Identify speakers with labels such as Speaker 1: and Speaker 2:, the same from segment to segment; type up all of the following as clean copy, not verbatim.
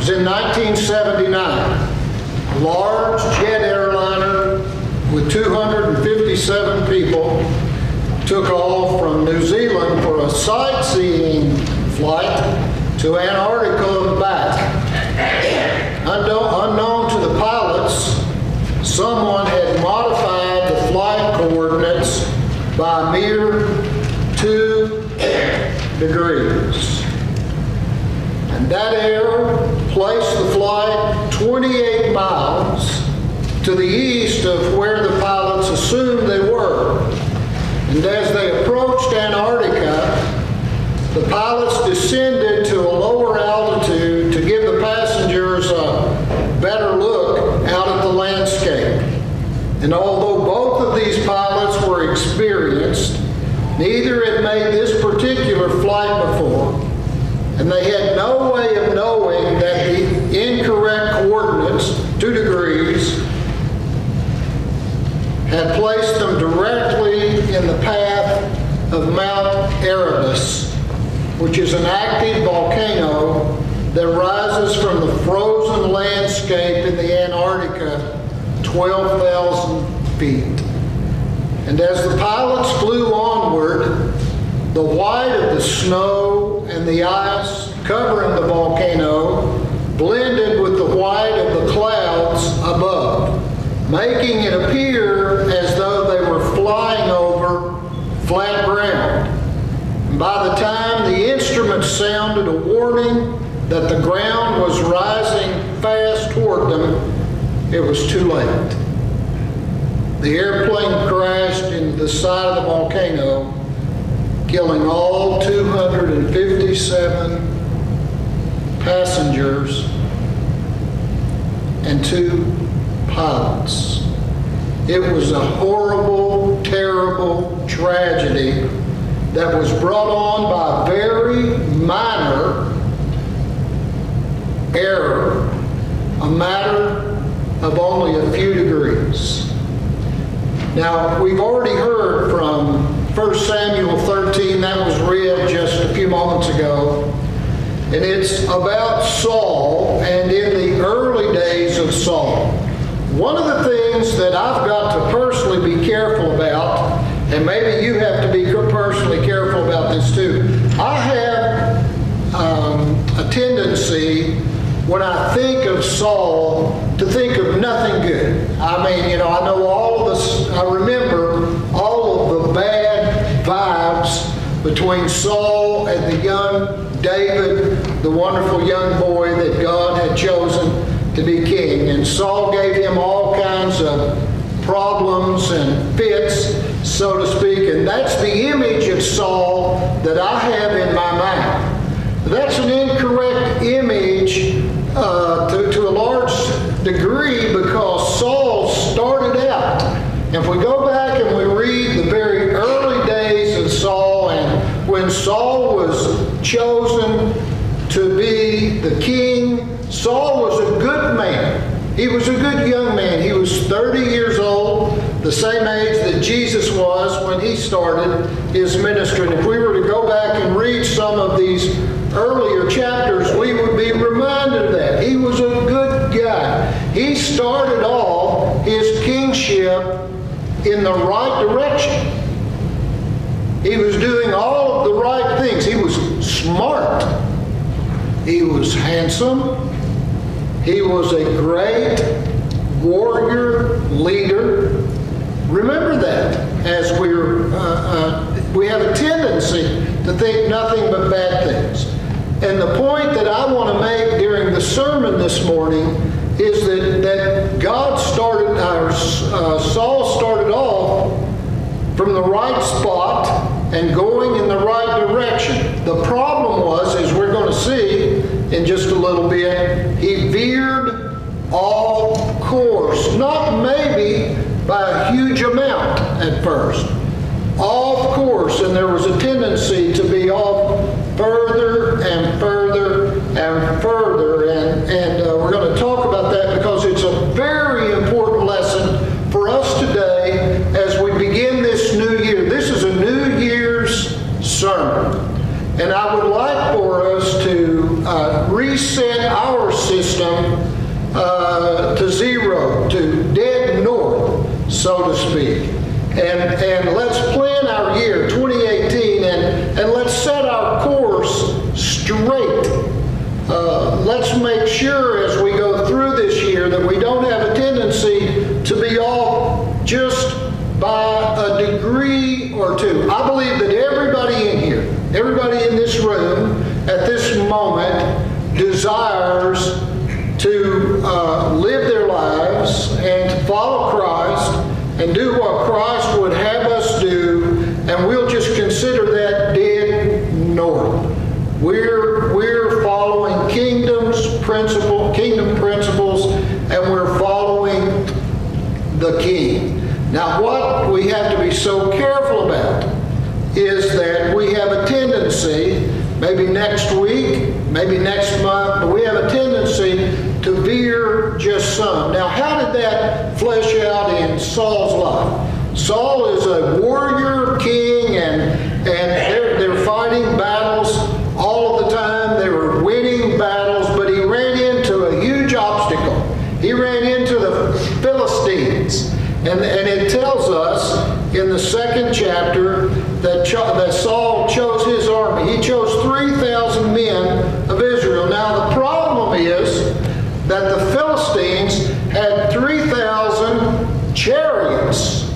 Speaker 1: was in 1979. A large jet airliner with 257 people took off from New Zealand for a sightseeing flight to Antarctica and back. Unknown to the pilots, someone had modified the flight coordinates by a mere 2 degrees. And that error placed the flight 28 miles to the east of where the pilots assumed they were. And as they approached Antarctica, the pilots descended to a lower altitude to give the passengers a better look out at the landscape. And although both of these pilots were experienced, neither had made this particular flight before, and they had no way of knowing that the incorrect coordinates, 2 degrees, had placed them directly in the path of Mount Erebus, which is an active volcano that rises from the frozen landscape in the Antarctica, 12,000 feet. And as the pilots flew onward, the white of the snow and the ice covering the volcano blended with the white of the clouds above, making it appear as though they were flying over flat ground. And by the time the instruments sounded a warning that the ground was rising fast toward them, it was too late. The airplane crashed into the side of the volcano, killing all 257 passengers and 2 pilots. It was a horrible, terrible tragedy that was brought on by a very minor error, a matter of only a few degrees. Now, we've already heard from 1 Samuel 13, that was read just a few moments ago, and it's about Saul and in the early days of Saul. One of the things that I've got to personally be careful about, and maybe you have to be personally careful about this too, I have a tendency when I think of Saul to think of nothing good. I mean, I know all of this, I remember all of the bad vibes between Saul and the young David, the wonderful young boy that God had chosen to be king. And Saul gave him all kinds of problems and fits, so to speak. And that's the image of Saul that I have in my mind. That's an incorrect image to a large degree because Saul started out. And if we go back and we read the very early days of Saul, and when Saul was chosen to be the king, Saul was a good man. He was a good young man. He was 30 years old, the same age that Jesus was when he started his ministry. And if we were to go back and read some of these earlier chapters, we would be reminded of that. He was a good guy. He started off his kingship in the right direction. He was doing all of the right things. He was smart. He was handsome. He was a great warrior leader. Remember that as we have a tendency to think nothing but bad things. And the point that I want to make during the sermon this morning is that God started, Saul started off from the right spot and going in the right direction. The problem was, as we're going to see in just a little bit, he veered off course. Not maybe by a huge amount at first. Off course, and there was a tendency to be off further and further and further. And we're going to talk about that because it's a very important lesson for us today as we begin this new year. This is a New Year's sermon. And I would like for us to reset our system to zero, to dead north, so to speak. And let's plan our year 2018 and let's set our course straight. Let's make sure as we go through this year that we don't have a tendency to be off just by a degree or two. I believe that everybody in here, everybody in this room at this moment desires to live their lives and to follow Christ and do what Christ would have us do, and we'll just consider that dead north. We're following kingdom principles, and we're following the King. Now, what we have to be so careful about is that we have a tendency, maybe next week, maybe next month, but we have a tendency to veer just some. Now, how did that flesh out in Saul's life? Saul is a warrior king, and they're fighting battles all of the time. They were winning battles, but he ran into a huge obstacle. He ran into the Philistines. And it tells us in the 2nd chapter that Saul chose his army. He chose 3,000 men of Israel. Now the problem is that the Philistines had 3,000 chariots.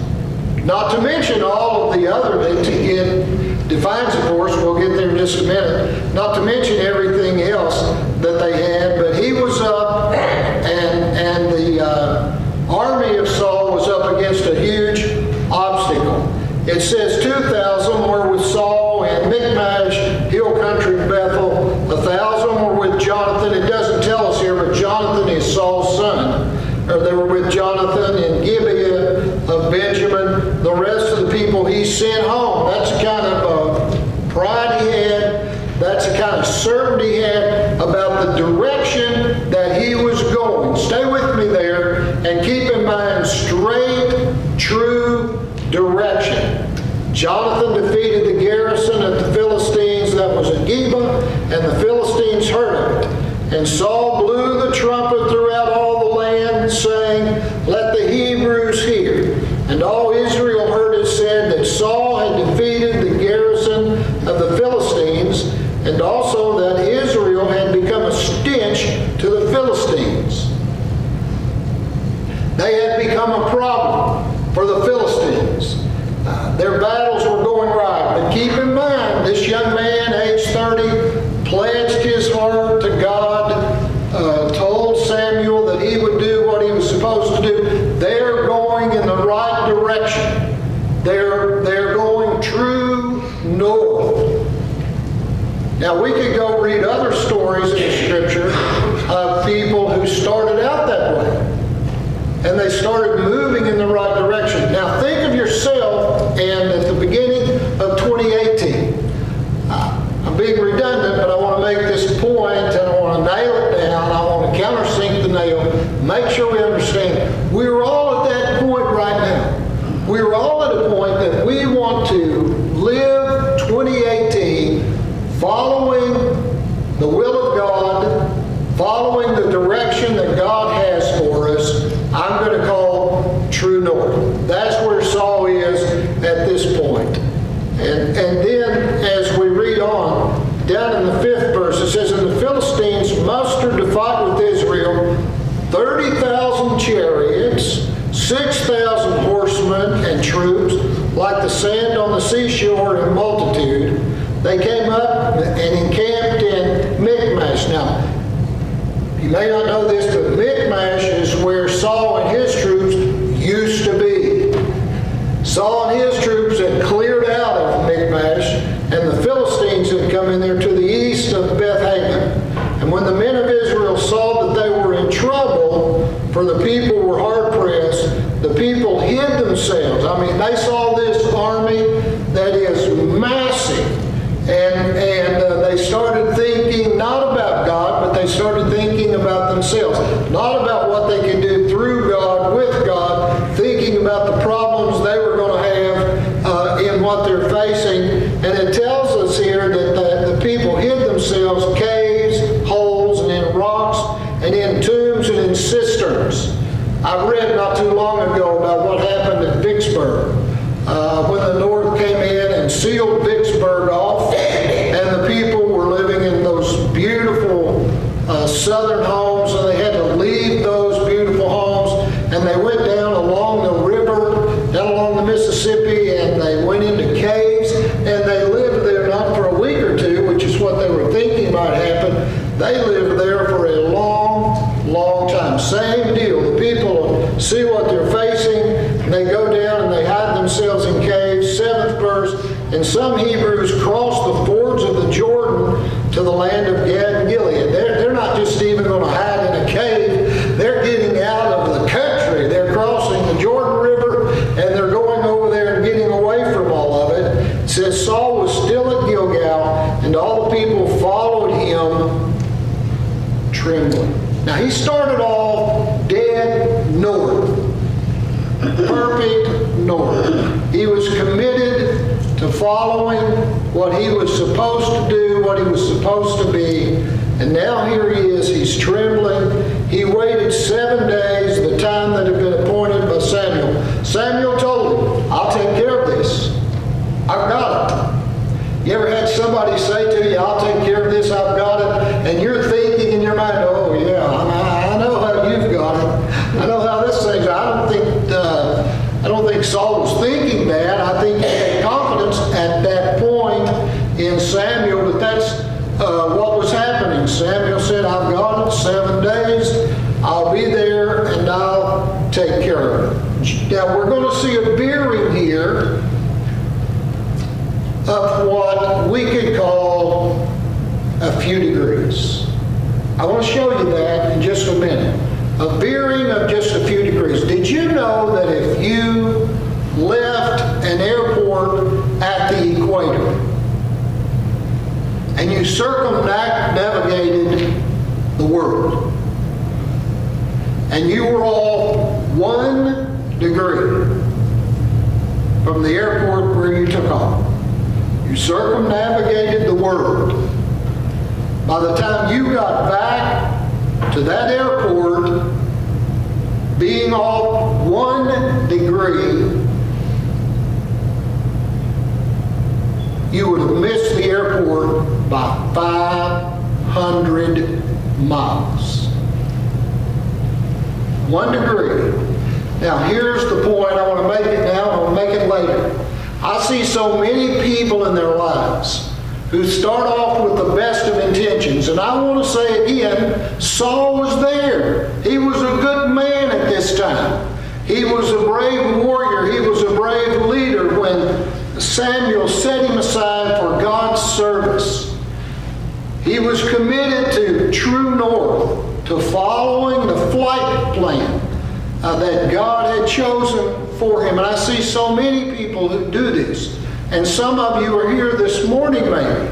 Speaker 1: Not to mention all of the other, it defines, of course, we'll get there in just a minute, not to mention everything else that they had, but he was up and the army of Saul was up against a huge obstacle. It says 2,000 were with Saul in Michmash, hill country, Bethel. 1,000 were with Jonathan. It doesn't tell us here, but Jonathan is Saul's son. Or they were with Jonathan in Gibeah of Benjamin. The rest of the people he sent home. That's the kind of pride he had. That's the kind of certainty he had about the direction that he was going. Stay with me there and keep in mind straight, true direction. Jonathan defeated the garrison of the Philistines that was at Geba, and the Philistines heard of it. And Saul blew the trumpet throughout all the land, saying, "Let the Hebrews hear." And all Israel heard it said that Saul had defeated the garrison of the Philistines, and also that Israel had become a stench to the Philistines. They had become a problem for the Philistines. Their battles were going right. But keep in mind, this young man, age 30, pledged his heart to God, told Samuel that he would do what he was supposed to do. They're going in the right direction. They're going true north. Now, we could go read other stories in the Scripture of people who started out that way. And they started moving in the right direction. Now, think of yourself and at the beginning of 2018. I'm being redundant, but I want to make this point, and I want to nail it down. I want to countersink the nail. Make sure we understand. We're all at that point right now. We're all at a point that we want to live 2018 following the will of God, following the direction that God has for us. I'm going to call true north. That's where Saul is at this point. And then as we read on, down in the 5th verse, it says, "And the Philistines mustered to fight with Israel 30,000 chariots, 6,000 horsemen and troops, like the sand on the seashore in multitude. They came up and encamped in Michmash." Now, you may not know this, but Michmash is where Saul and his troops used to be. Saul and his troops had cleared out of Michmash, and the Philistines had come in there to the east of Beth-Haven. And when the men of Israel saw that they were in trouble, for the people were hard-pressed, the people hid themselves. I mean, they saw this army that is massive. And they started thinking not about God, but they started thinking about themselves. Not about what they could do through God, with God, thinking about the problems they were going to have in what they're facing. And it tells us here that the themselves caves, holes, and in rocks, and in tombs, and in cisterns. I read not too long ago about what happened at Vicksburg when the North came in and sealed Vicksburg off, and the people were living in those beautiful southern homes, and they had to leave those beautiful homes, and they went down along the river, down along the Mississippi, and they went into caves, and they lived there not for a week or two, which is what they were thinking might happen. They lived there for a long, long time. Same deal. The people see what they're facing, and they go down and they hide themselves in caves. 7th verse, and some Hebrews crossed the fords of the Jordan to the land of Gad and Gilead. They're not just even going to hide in a cave. They're getting out of the country. They're crossing the Jordan River, and they're going over there and getting away from all of it. It says Saul was still at Gilgal, and all the people followed him trembling. Now he started off dead north. Perfect north. He was committed to following what he was supposed to do, what he was supposed to be. And now here he is, he's trembling. He waited 7 days, the time that had been appointed by Samuel. Samuel told him, I'll take care of this. I've got it. You ever had somebody say to you, I'll take care of this, I've got it, and you're thinking in your mind, oh yeah, I know how you've got it. I know how this thing's. I don't think Saul was thinking that. I think he had confidence at that point in Samuel that that's what was happening. Samuel said, I've got it, 7 days, I'll be there, and I'll take care of it. Now we're going to see a veering here of what we could call a few degrees. I want to show you that in just a minute. A veering of just a few degrees. Did you know that if you left an airport at the equator and you circumnavigated the world and you were off 1 degree from the airport where you took off, you circumnavigated the world, by the time you got back to that airport, being off 1 degree, you would have missed the airport by 500 miles. 1 degree. Now here's the point. I want to make it now, I want to make it later. I see so many people in their lives who start off with the best of intentions. And I want to say again, Saul was there. He was a good man at this time. He was a brave warrior. He was a brave leader when Samuel set him aside for God's service. He was committed to true north, to following the flight plan that God had chosen for him. And I see so many people who do this. And some of you are here this morning maybe,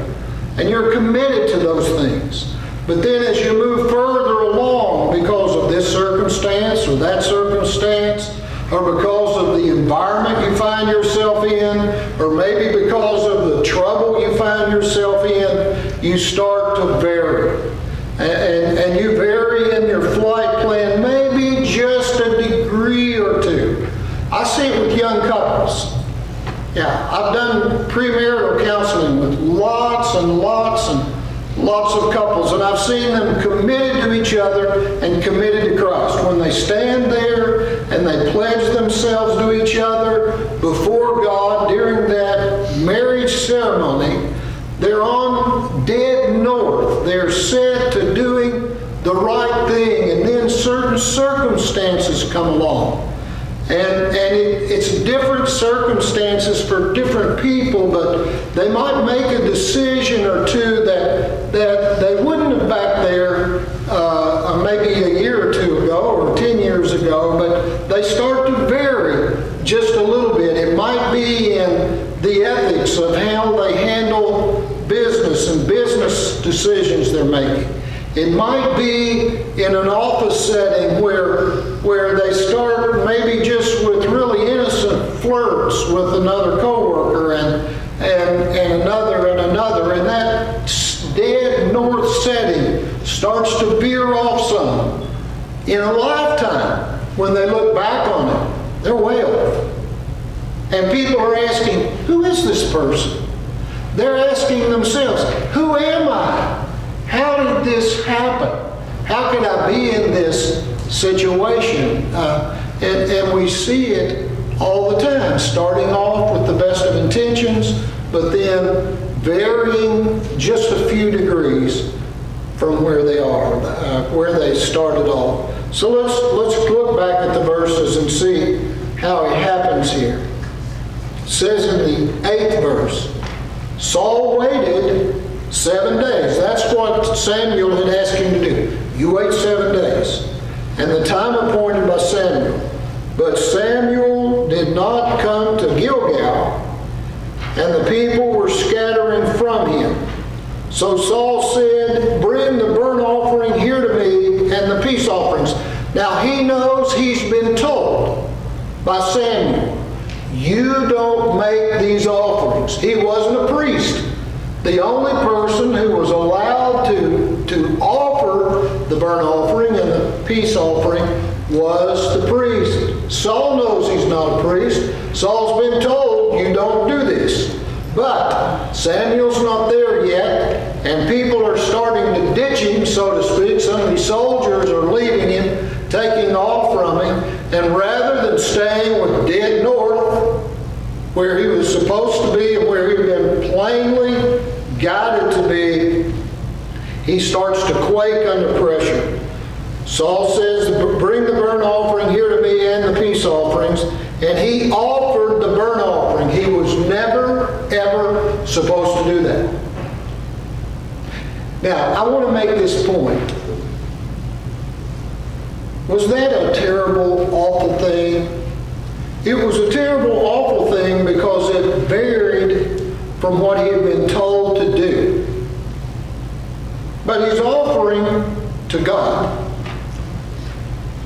Speaker 1: and you're committed to those things. But then as you move further along because of this circumstance or that circumstance, or because of the environment you find yourself in, or maybe because of the trouble you find yourself in, you start to vary. And you vary in your flight plan, maybe just a degree or two. I see it with young couples. Yeah, I've done premarital counseling with lots and lots and lots of couples, and I've seen them committed to each other and committed to Christ. When they stand there and they pledge themselves to each other before God during that marriage ceremony, they're on dead north. They're set to doing the right thing, and then certain circumstances come along. And it's different circumstances for different people, but they might make a decision or two that they wouldn't have back there maybe a year or two ago or 10 years ago, but they start to vary just a little bit. It might be in the ethics of how they handle business and business decisions they're making. It might be in an office setting where they start maybe just with really innocent flirts with another coworker and another, and that dead north setting starts to veer off some. In a lifetime, when they look back on it, they're way off. And people are asking, who is this person? They're asking themselves, who am I? How did this happen? How could I be in this situation? And we see it all the time, starting off with the best of intentions, but then varying just a few degrees from where they are, where they started off. So let's look back at the verses and see how it happens here. It says in the 8th verse, Saul waited 7 days. That's what Samuel had asked him to do. You wait 7 days. And the time appointed by Samuel. But Samuel did not come to Gilgal, and the people were scattering from him. So Saul said, bring the burnt offering here to me and the peace offerings. Now he knows he's been told by Samuel, you don't make these offerings. He wasn't a priest. The only person who was allowed to offer the burnt offering and the peace offering was the priest. Saul knows he's not a priest. Saul's been told, you don't do this. But Samuel's not there yet, and people are starting to ditch him, so to speak. Some of these soldiers are leaving him, taking off from him, and rather than staying with dead north, where he was supposed to be and where he'd been plainly guided to be, he starts to quake under pressure. Saul says, bring the burnt offering here to me and the peace offerings. And he offered the burnt offering. He was never, ever supposed to do that. Now, I want to make this point. Was that a terrible, awful thing? It was a terrible, awful thing because it varied from what he had been told to do. But he's offering to God.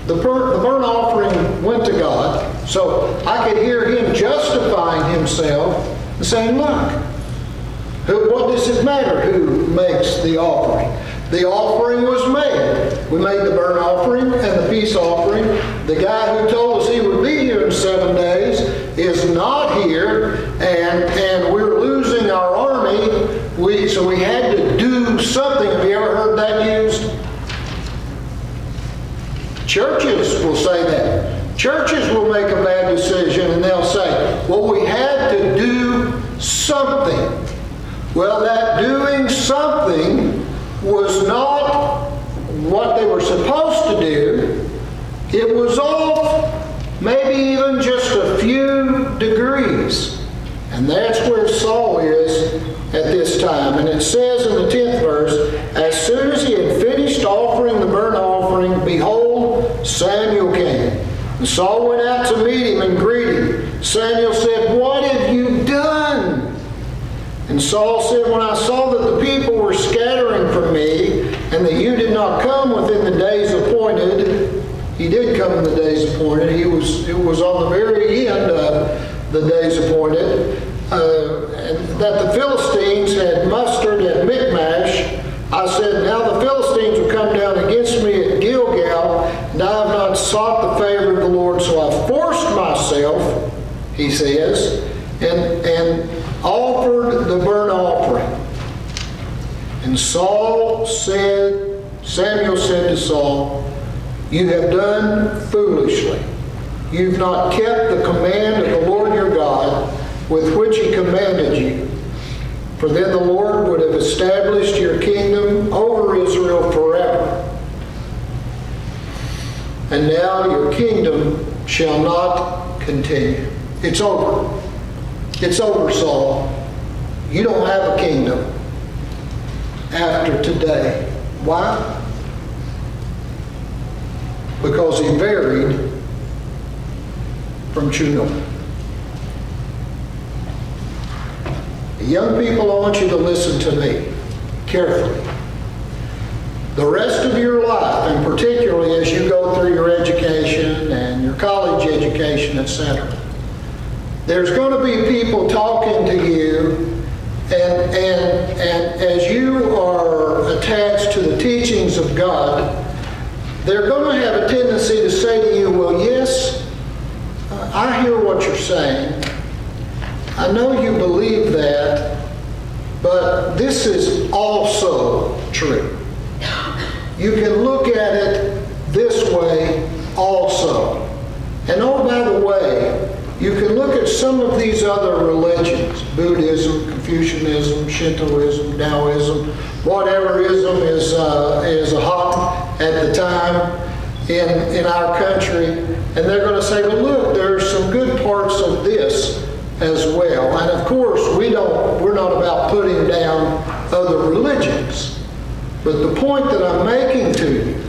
Speaker 1: The burnt offering went to God, so I could hear him justifying himself and saying, look, what does it matter who makes the offering? The offering was made. We made the burnt offering and the peace offering. The guy who told us he would be here in 7 days is not here, and we're losing our army, so we had to do something. Have you ever heard that used? Churches will say that. Churches will make a bad decision and they'll say, well, we had to do something. Well, that doing something was not what they were supposed to do. It was off maybe even just a few degrees. And that's where Saul is at this time. And it says in the 10th verse, as soon as he had finished offering the burnt offering, behold, Samuel came. And Saul went out to meet him and greet him. Samuel said, what have you done? And Saul said, when I saw that the people were scattering from me, and that you did not come within the days appointed, he did come in the days appointed. It was on the very end of the days appointed, and that the Philistines had mustered at Michmash. I said, now the Philistines will come down against me at Gilgal, and I have not sought the favor of the Lord, so I forced myself, he says, and offered the burnt offering. And Samuel said to Saul, you have done foolishly. You've not kept the command of the Lord your God with which he commanded you. For then the Lord would have established your kingdom over Israel forever. And now your kingdom shall not continue. It's over. It's over, Saul. You don't have a kingdom after today. Why? Because he varied from true north. Young people, I want you to listen to me carefully. The rest of your life, and particularly as you go through your education and your college education, etc., there's going to be people talking to you, and as you are of God, they're going to have a tendency to say to you, well, yes, I hear what you're saying. I know you believe that, but this is also true. You can look at it this way also. And oh, by the way, you can look at some of these other religions, Buddhism, Confucianism, Shintoism, Taoism, whatever ism is hot at the time in our country, and they're going to say, well, look, there's some good parts of this as well. And of course, we're not about putting down other religions. But the point that I'm making to you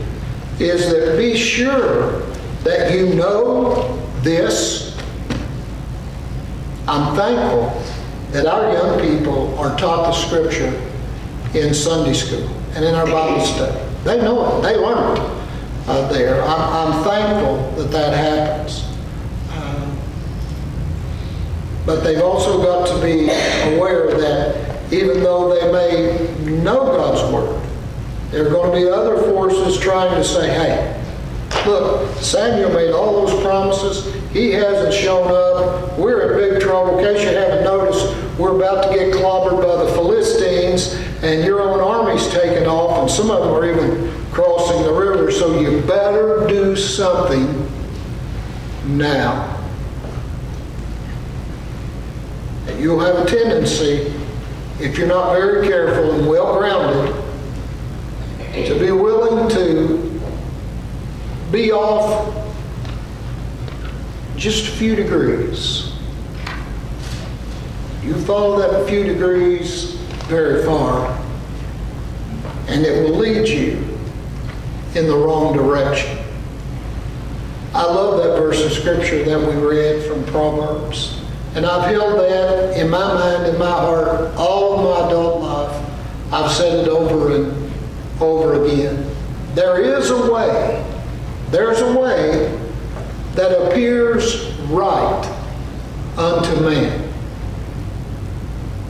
Speaker 1: is that be sure that you know this. I'm thankful that our young people are taught the Scripture in Sunday school and in our Bible study. They know it. They learn it there. I'm thankful that that happens. But they've also got to be aware that even though they may know God's Word, there are going to be other forces trying to say, hey, look, Samuel made all those promises. He hasn't shown up. We're in big trouble. In case you haven't noticed, we're about to get clobbered by the Philistines, and your own army's taken off, and some of them are even crossing the river, so you better do something now. And you'll have a tendency, if you're not very careful and well-grounded, to be willing to be off just a few degrees. You follow that few degrees very far, and it will lead you in the wrong direction. I love that verse of Scripture that we read from Proverbs, and I've held that in my mind, in my heart, all of my adult life. I've said it over and over again. There is a way. There's a way that appears right unto man,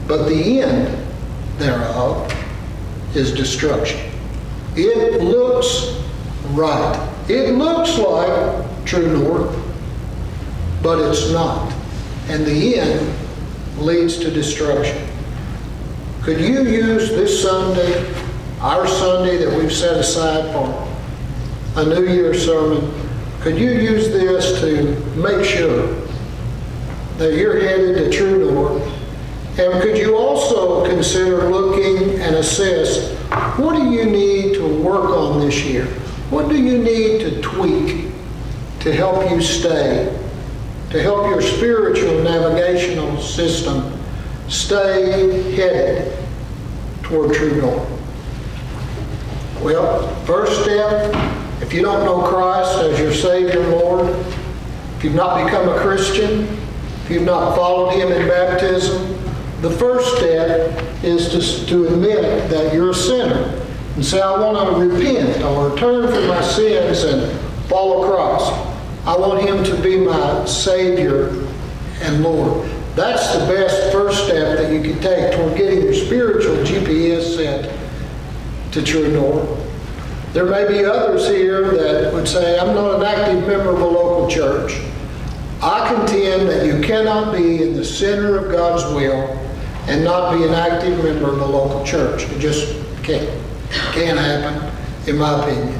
Speaker 1: but the end thereof is destruction. It looks right. It looks like true north, but it's not. And the end leads to destruction. Could you use this Sunday, our Sunday that we've set aside for a New Year's sermon, could you use this to make sure that you're headed to true north? And could you also consider looking and assess, what do you need to work on this year? What do you need to tweak to help you stay, to help your spiritual navigational system stay headed toward true north? Well, first step, if you don't know Christ as your Savior and Lord, if you've not become a Christian, if you've not followed Him in baptism, the first step is to admit that you're a sinner and say, I want to repent or turn from my sins and follow Christ. I want Him to be my Savior and Lord. That's the best first step that you can take toward getting your spiritual GPS set to true north. There may be others here that would say, I'm not an active member of a local church. I contend that you cannot be in the center of God's will and not be an active member of a local church. It just can't happen, in my opinion.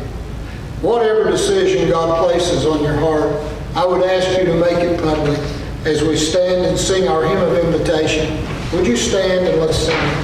Speaker 1: Whatever decision God places on your heart, I would ask you to make it public as we stand and sing our hymn of invitation. Would you stand and let's sing?